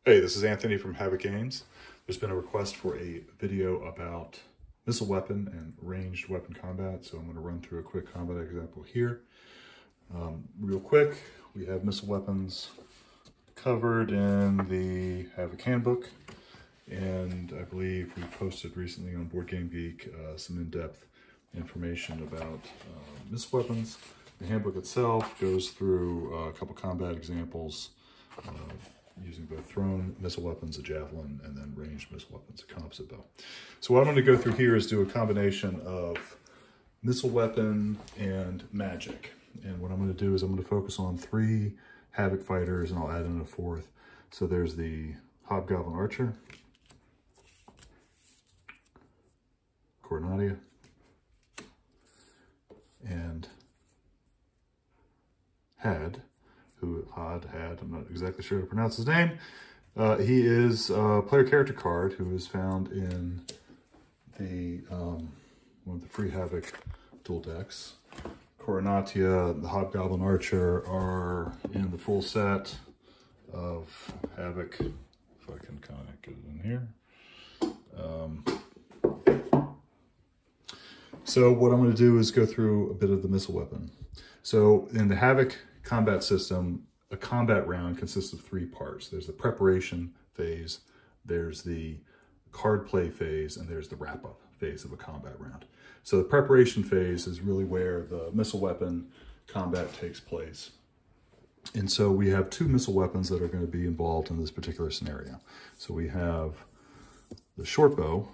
Hey, this is Anthony from Havoc Games. There's been a request for a video about missile weapon and ranged weapon combat, so I'm going to run through a quick combat example here. Real quick, we have missile weapons covered in the Havoc handbook, and I believe we posted recently on Board Game Geek some in-depth information about missile weapons. The handbook itself goes through a couple combat examples using both thrown missile weapons, a javelin, and then ranged missile weapons, a composite bow. So what I'm going to go through here is do a combination of missile weapon and magic. And what I'm going to do is I'm going to focus on 3 Havoc fighters, and I'll add in a 4th. So there's the Hobgoblin Archer, Coronatia, and Had, I'm not exactly sure how to pronounce his name. He is a player character card who is found in the one of the free Havoc Duel Decks. Coronatia, the Hobgoblin Archer are in the full set of Havoc, if I can kind of get it in here. So what I'm going to do is go through a bit of the missile weapon. So in the Havoc combat system, a combat round consists of 3 parts. There's the preparation phase, there's the card play phase, and there's the wrap-up phase of a combat round. So the preparation phase is really where the missile weapon combat takes place. And so we have 2 missile weapons that are going to be involved in this particular scenario. So we have the short bow,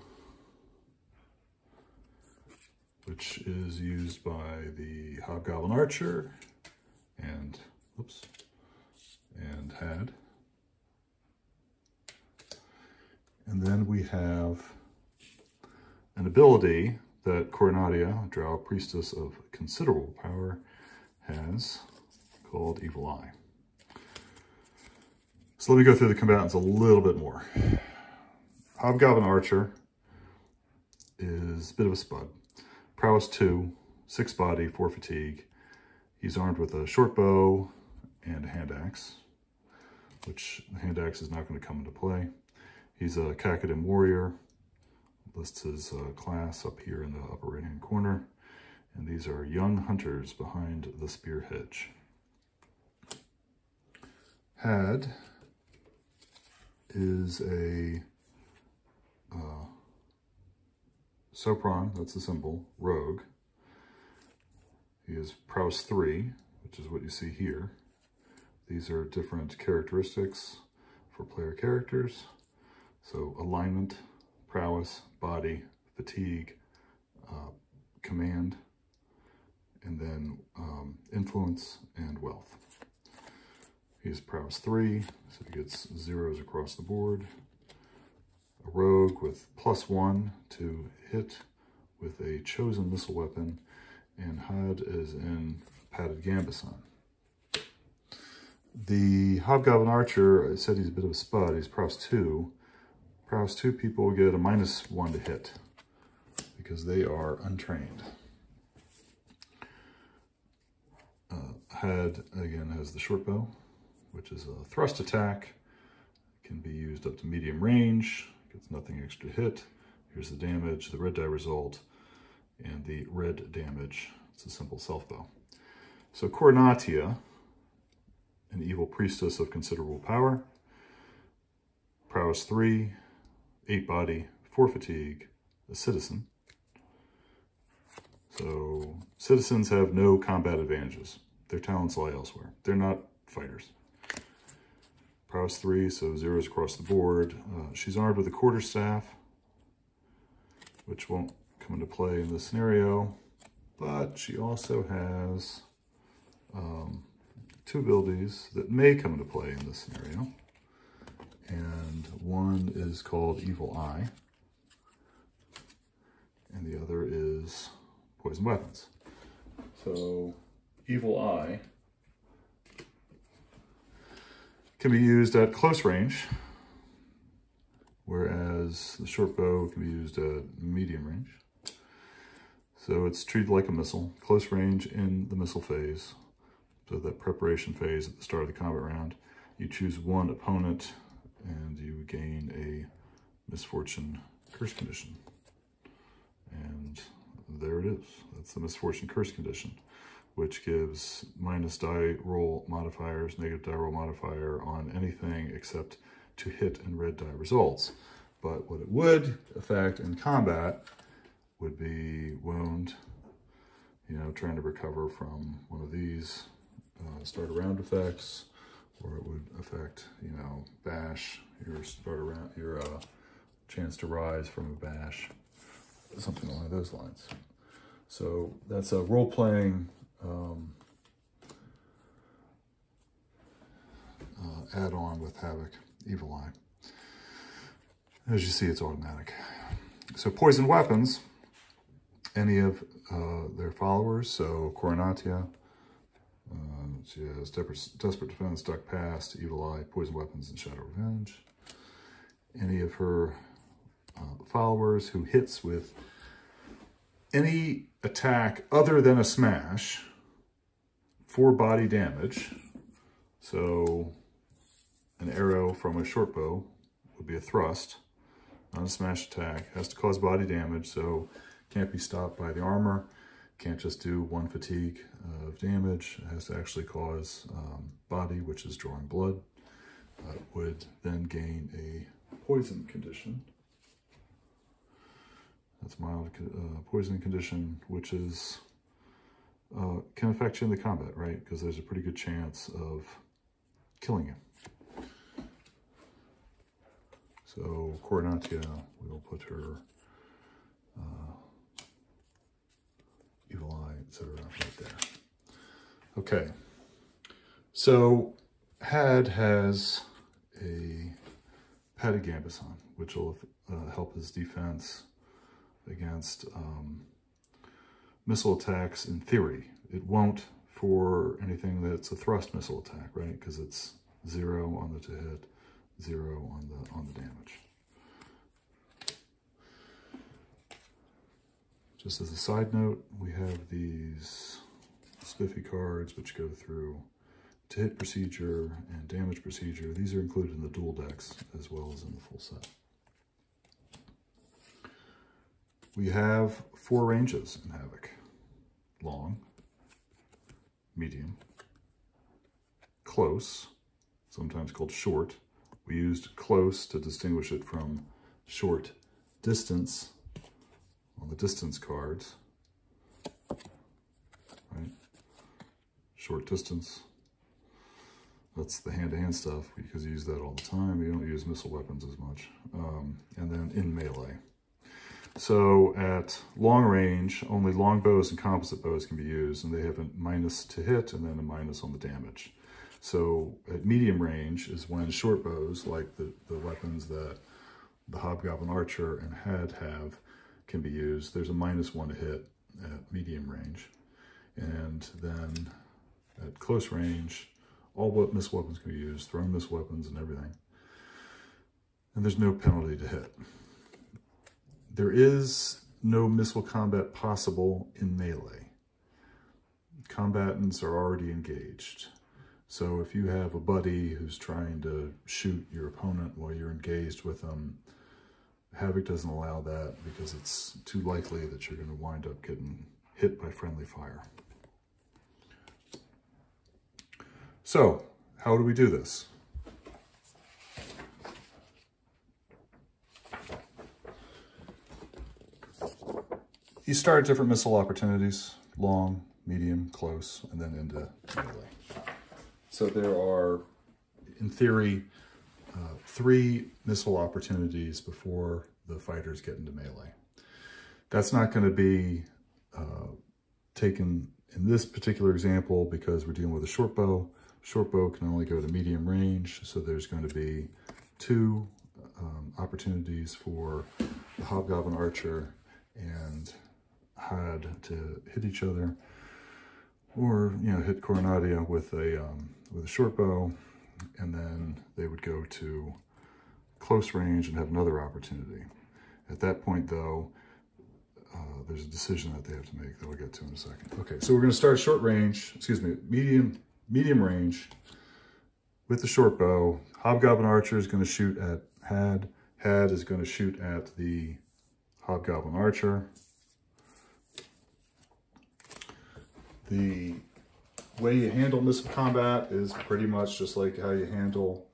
which is used by the Hobgoblin Archer and Had. And then we have an ability that Coronatia, Drow, priestess of considerable power, has called Evil Eye. So let me go through the combatants a little bit more. Hobgoblin Archer is a bit of a spud. Prowess 2, 6 body, 4 fatigue. He's armed with a short bow and a hand axe, which the hand axe is not going to come into play. He's a Kakadin warrior. Lists his class up here in the upper right hand corner. And these are young hunters behind the spear hedge. Had is a Sopron, that's the symbol, rogue. He is prowess 3, which is what you see here. These are different characteristics for player characters. So alignment, prowess, body, fatigue, command, and then influence and wealth. He is prowess 3, so he gets 0s across the board. A rogue with +1 to hit with a chosen missile weapon, and Had is in padded gambeson. The Hobgoblin Archer, I said he's a bit of a spud. He's prowess 2. Prowess 2 people get a -1 to hit because they are untrained. Had, again, has the short bow, which is a thrust attack. Can be used up to medium range. Gets nothing extra hit. Here's the damage, the red die result, and the red damage. It's a simple self bow. So Coronatia, an evil priestess of considerable power. Prowess 3, 8 body, 4 fatigue, a citizen. So citizens have no combat advantages. Their talents lie elsewhere. They're not fighters. Prowess 3, so 0s across the board. She's armed with a quarterstaff, which won't come into play in this scenario, but she also has 2 abilities that may come into play in this scenario. And one is called Evil Eye, and the other is Poison Weapons. So Evil Eye can be used at close range, whereas the short bow can be used at medium range. So it's treated like a missile, close range in the missile phase. So that preparation phase at the start of the combat round, you choose one opponent and you gain a Misfortune Curse condition. And there it is. That's the Misfortune Curse condition, which gives minus die roll modifiers, negative die roll modifier on anything except to hit and red die results. But what it would affect in combat would be wound, you know, trying to recover from one of these start around effects, or it would affect, you know, bash, your start around, your chance to rise from a bash, something along those lines. So that's a role-playing add-on with Havoc, Evil Eye. As you see, it's automatic. So poison weapons, any of their followers, so Coronatia, she has Desperate Defense, Duck Past, Evil Eye, Poison Weapons, and Shadow Revenge. Any of her followers who hits with any attack other than a smash for body damage. So an arrow from a short bow would be a thrust, not a smash attack. Has to cause body damage, so can't be stopped by the armor. Can't just do one fatigue of damage. It has to actually cause body, which is drawing blood. Would then gain a poison condition. That's mild poison condition, which is can affect you in the combat, right? Because there's a pretty good chance of killing you. So Coronatia, we'll put her Evil Eye, etc. right there. Okay, so Had has a padded Gambison, which will help his defense against missile attacks in theory. It won't for anything that's a thrust missile attack, right? Because it's 0 on the to hit, 0 on the damage. Just as a side note, we have these spiffy cards which go through to hit procedure and damage procedure. These are included in the Duel Decks as well as in the full set. We have 4 ranges in Havoc: long, medium, close, sometimes called short. We used close to distinguish it from short distance on the distance cards, right? Short distance, that's the hand-to-hand stuff because you use that all the time. You don't use missile weapons as much. And then in melee. So at long range, only long bows and composite bows can be used, and they have a minus to hit and then a minus on the damage. So at medium range is when short bows, like the weapons that the Hobgoblin Archer and Had have, can be used. There's a -1 to hit at medium range. And then at close range, all missile weapons can be used, thrown missile weapons and everything. And there's no penalty to hit. There is no missile combat possible in melee. Combatants are already engaged. So if you have a buddy who's trying to shoot your opponent while you're engaged with them, Havoc doesn't allow that because it's too likely that you're going to wind up getting hit by friendly fire. So, how do we do this? You start at different missile opportunities: long, medium, close, and then into melee. So there are, in theory, 3 missile opportunities before the fighters get into melee. That's not going to be taken in this particular example because we're dealing with a short bow. Short bow can only go to medium range, so there's going to be 2 opportunities for the Hobgoblin Archer and Had to hit each other, or hit Coronatia with a short bow, and then they would go to close range and have another opportunity. At that point, though, there's a decision that they have to make that I'll get to in a second. Okay, so we're going to start short range, medium range, with the short bow. Hobgoblin Archer is going to shoot at Had. Had is going to shoot at the Hobgoblin Archer. The way you handle missile combat is pretty much just like how you handle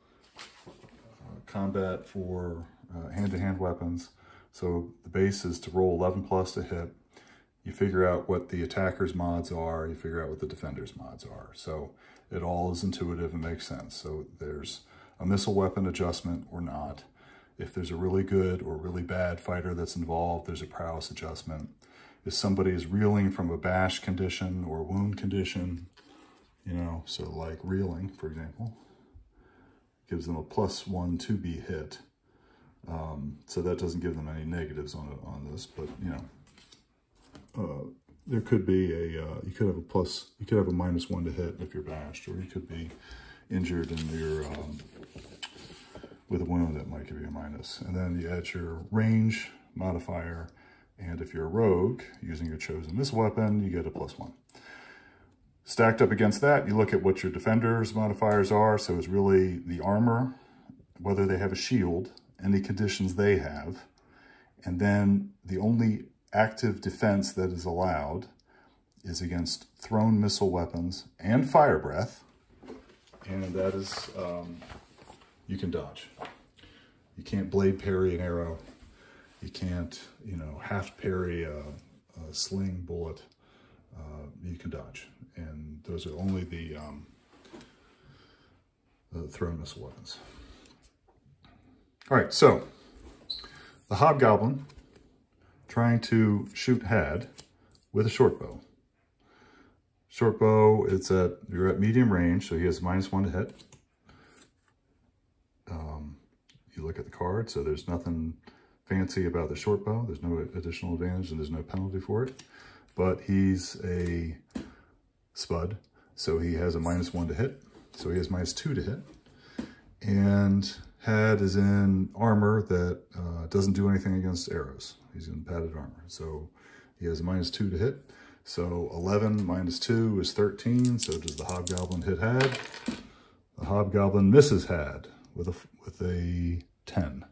combat for hand-to-hand weapons. So the base is to roll 11 plus to hit. You figure out what the attacker's mods are, you figure out what the defender's mods are. So it all is intuitive and makes sense. So there's a missile weapon adjustment or not. If there's a really good or really bad fighter that's involved, there's a prowess adjustment. If somebody is reeling from a bash condition or wound condition, you know, so like reeling, for example, gives them a +1 to be hit. So that doesn't give them any negatives on this, but you know, there could be a, you could have a -1 to hit if you're bashed, or you could be injured in your, with a wound that might give you a minus. And then you add your range modifier, and if you're a rogue, using your chosen missile weapon, you get a +1. Stacked up against that, you look at what your defender's modifiers are, so it's really the armor, whether they have a shield, any conditions they have, and then the only active defense that is allowed is against thrown missile weapons and fire breath, and that is, you can dodge. You can't blade parry an arrow. You can't, you know, half parry a sling bullet. You can dodge, and those are only the thrown missile weapons. All right, so the Hobgoblin trying to shoot Had with a short bow. Short bow, you're at medium range, so he has -1 to hit. You look at the card, so there's nothing fancy about the short bow. There's no additional advantage and there's no penalty for it. But he's a spud, so he has a -1 to hit. So he has -2 to hit. And Had is in armor that doesn't do anything against arrows. He's in padded armor. So he has a -2 to hit. So 11 -2 is 13. So does the Hobgoblin hit Had? The Hobgoblin misses Had with a 10.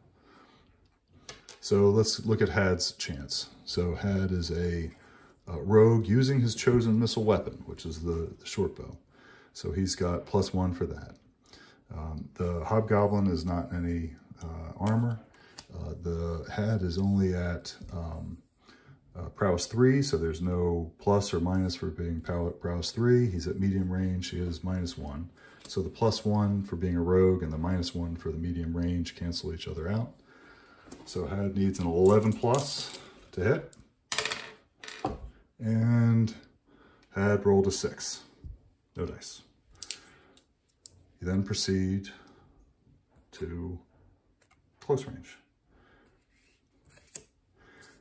So let's look at Had's chance. So Had is a rogue using his chosen missile weapon, which is the short bow. So he's got +1 for that. The Hobgoblin is not in any armor. The Had is only at prowess 3, so there's no plus or minus for being prowess 3. He's at medium range, he is -1. So the +1 for being a rogue and the -1 for the medium range cancel each other out. So Had needs an 11 plus to hit. And Had rolled a 6. No dice. You then proceed to close range.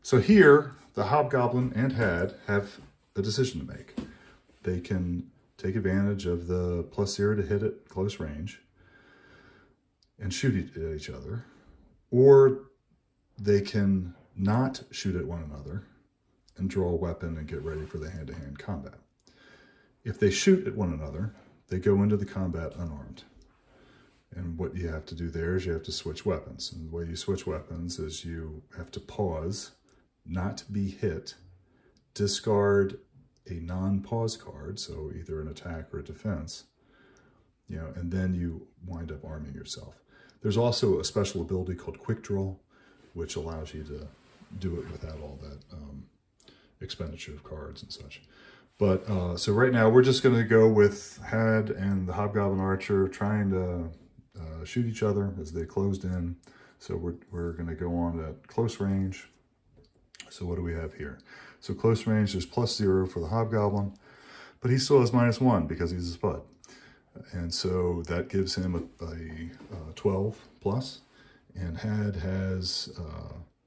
So here, the Hobgoblin and Had have a decision to make. They can take advantage of the +0 to hit at close range and shoot at each other, or they can not shoot at one another and draw a weapon and get ready for the hand-to-hand combat. If they shoot at one another, they go into the combat unarmed. And what you have to do there is you have to switch weapons. And the way you switch weapons is you have to pause, not be hit, discard a non-pause card, so either an attack or a defense, you know, and then you wind up arming yourself. There's also a special ability called Quick Draw, which allows you to do it without all that expenditure of cards and such. But so right now we're just going to go with Had and the Hobgoblin Archer trying to shoot each other as they closed in. So we're going to go on at close range. So what do we have here? So close range, there's +0 for the Hobgoblin, but he still has -1 because he's a spud. And so that gives him a 12 plus. And Had has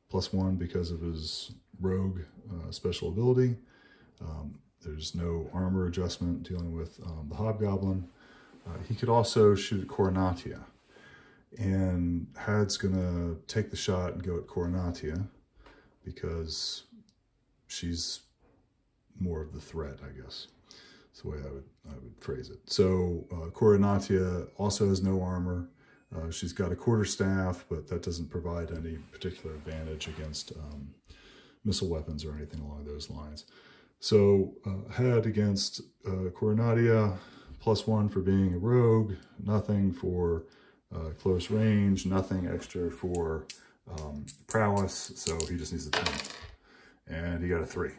+1 because of his rogue special ability. There's no armor adjustment dealing with the Hobgoblin. He could also shoot at Coronatia. And Had's going to take the shot and go at Coronatia because she's more of the threat, I guess. That's the way I would phrase it. So Coronatia also has no armor. She's got a quarterstaff, but that doesn't provide any particular advantage against missile weapons or anything along those lines. So head against Coronatia, +1 for being a rogue, nothing for close range, nothing extra for prowess, so he just needs a 10. And he got a 3.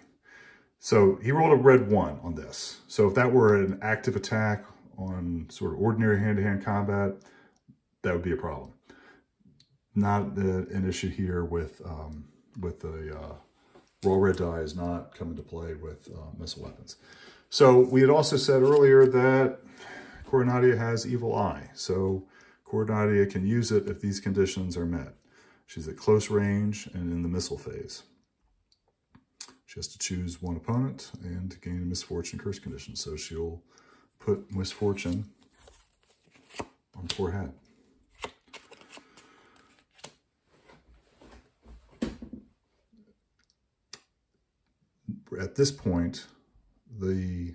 So he rolled a red 1 on this. So if that were an active attack on sort of ordinary hand-to-hand combat, that would be a problem. Not an issue here with the raw red die is not come into play with missile weapons. So we had also said earlier that Coronatia has Evil Eye. So Coronatia can use it if these conditions are met. She's at close range and in the missile phase. She has to choose one opponent and gain a misfortune curse condition. So she'll put misfortune on poor head. At this point, the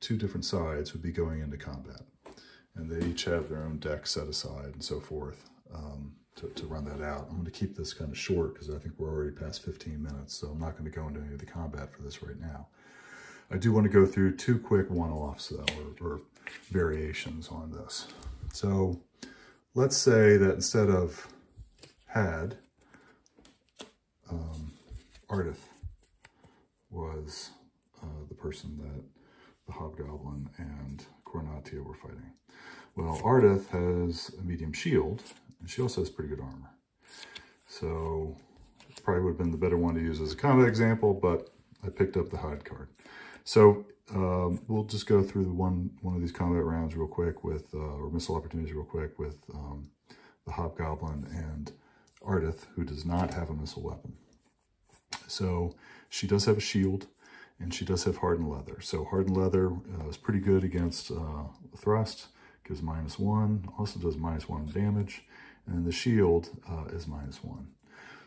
two different sides would be going into combat, and they each have their own deck set aside and so forth to run that out. I'm going to keep this kind of short because I think we're already past 15 minutes, so I'm not going to go into any of the combat for this right now. I do want to go through 2 quick one-offs, though, or variations on this. So let's say that instead of had, Ardith was the person that the Hobgoblin and Coronatia were fighting. Well, Ardith has a medium shield, and she also has pretty good armor. So probably would have been the better one to use as a combat example, but I picked up the hide card. So we'll just go through one of these combat rounds real quick with, or missile opportunities real quick with the Hobgoblin and Ardith, who does not have a missile weapon. So she does have a shield, and she does have hardened leather. So hardened leather is pretty good against thrust, gives -1, also does -1 damage, and the shield is -1.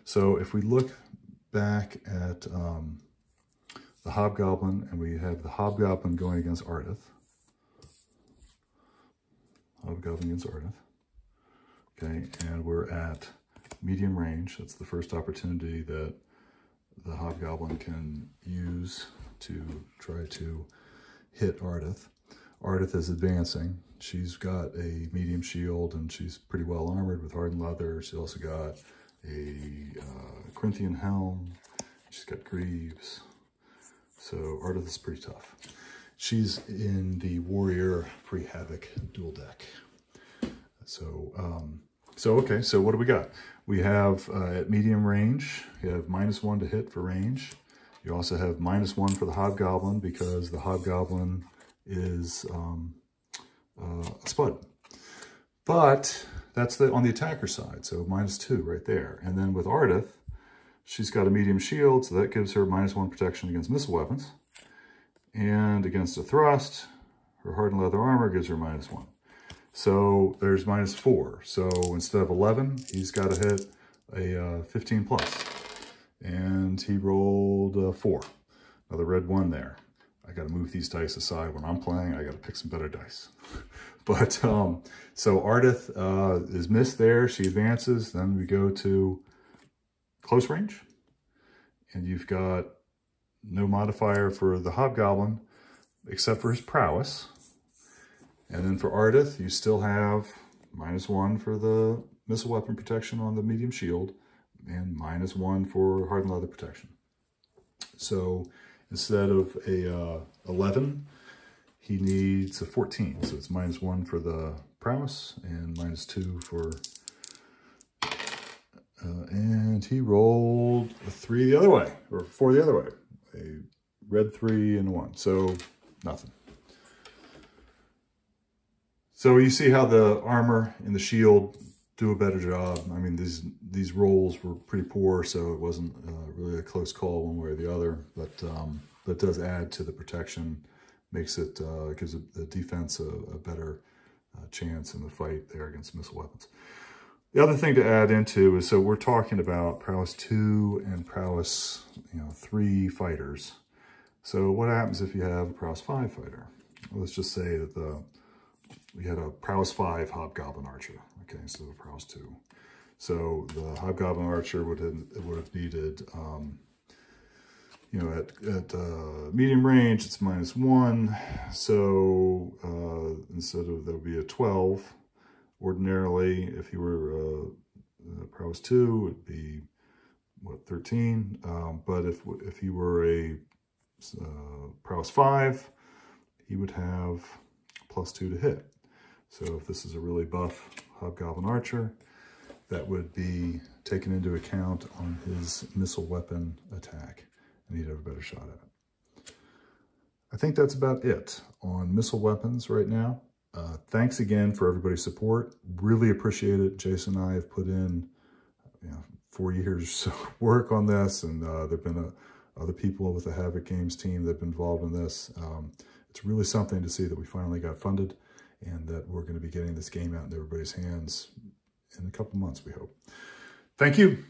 So if we look back at the Hobgoblin, and we have the Hobgoblin going against Ardith. Hobgoblin against Ardith. Okay, and we're at medium range. That's the first opportunity that the Hobgoblin can use to try to hit Ardith. Ardith is advancing. She's got a medium shield, and she's pretty well armored with hardened leather. She's also got a Corinthian helm. She's got greaves. So Ardith is pretty tough. She's in the warrior pre-Havoc dual deck. So, okay, so what do we got? We have at medium range, you have -1 to hit for range. You also have -1 for the Hobgoblin because the Hobgoblin is a spud. But that's on the attacker side, so -2 right there. And then with Ardith, she's got a medium shield, so that gives her -1 protection against missile weapons. And against a thrust, her hardened leather armor gives her -1. So there's -4. So instead of 11, he's got to hit a 15 plus. And he rolled a 4. Another red 1 there. I got to move these dice aside when I'm playing. I got to pick some better dice. But so Ardith is missed there. She advances. Then we go to close range. And you've got no modifier for the Hobgoblin except for his prowess. And then for Ardith, you still have -1 for the missile weapon protection on the medium shield and -1 for hardened leather protection. So instead of a 11, he needs a 14. So it's -1 for the prowess and -2 for... and he rolled a 3 the other way, or 4 the other way. A red 3 and a 1. So nothing. So you see how the armor and the shield do a better job. I mean, these rolls were pretty poor, so it wasn't really a close call one way or the other. But that does add to the protection, makes it gives the defense a better chance in the fight there against missile weapons. The other thing to add into is, so we're talking about prowess 2 and prowess 3 fighters. So what happens if you have a prowess 5 fighter? Let's just say that we had a prowess 5 Hobgoblin Archer, okay, instead of prowess 2. So the Hobgoblin Archer would have needed, you know, at medium range, it's -1. So instead of, that would be a 12. Ordinarily, if you were prowess 2, it'd be, what, 13? But if he were a prowess 5, he would have +2 to hit. So if this is a really buff Hobgoblin Archer, that would be taken into account on his missile weapon attack, and he'd have a better shot at it. I think that's about it on missile weapons right now. Thanks again for everybody's support. Really appreciate it. Jason and I have put in 4 years work on this, and there have been other people with the Havoc Games team that have been involved in this. It's really something to see that we finally got funded and that we're going to be getting this game out into everybody's hands in a couple months, we hope. Thank you.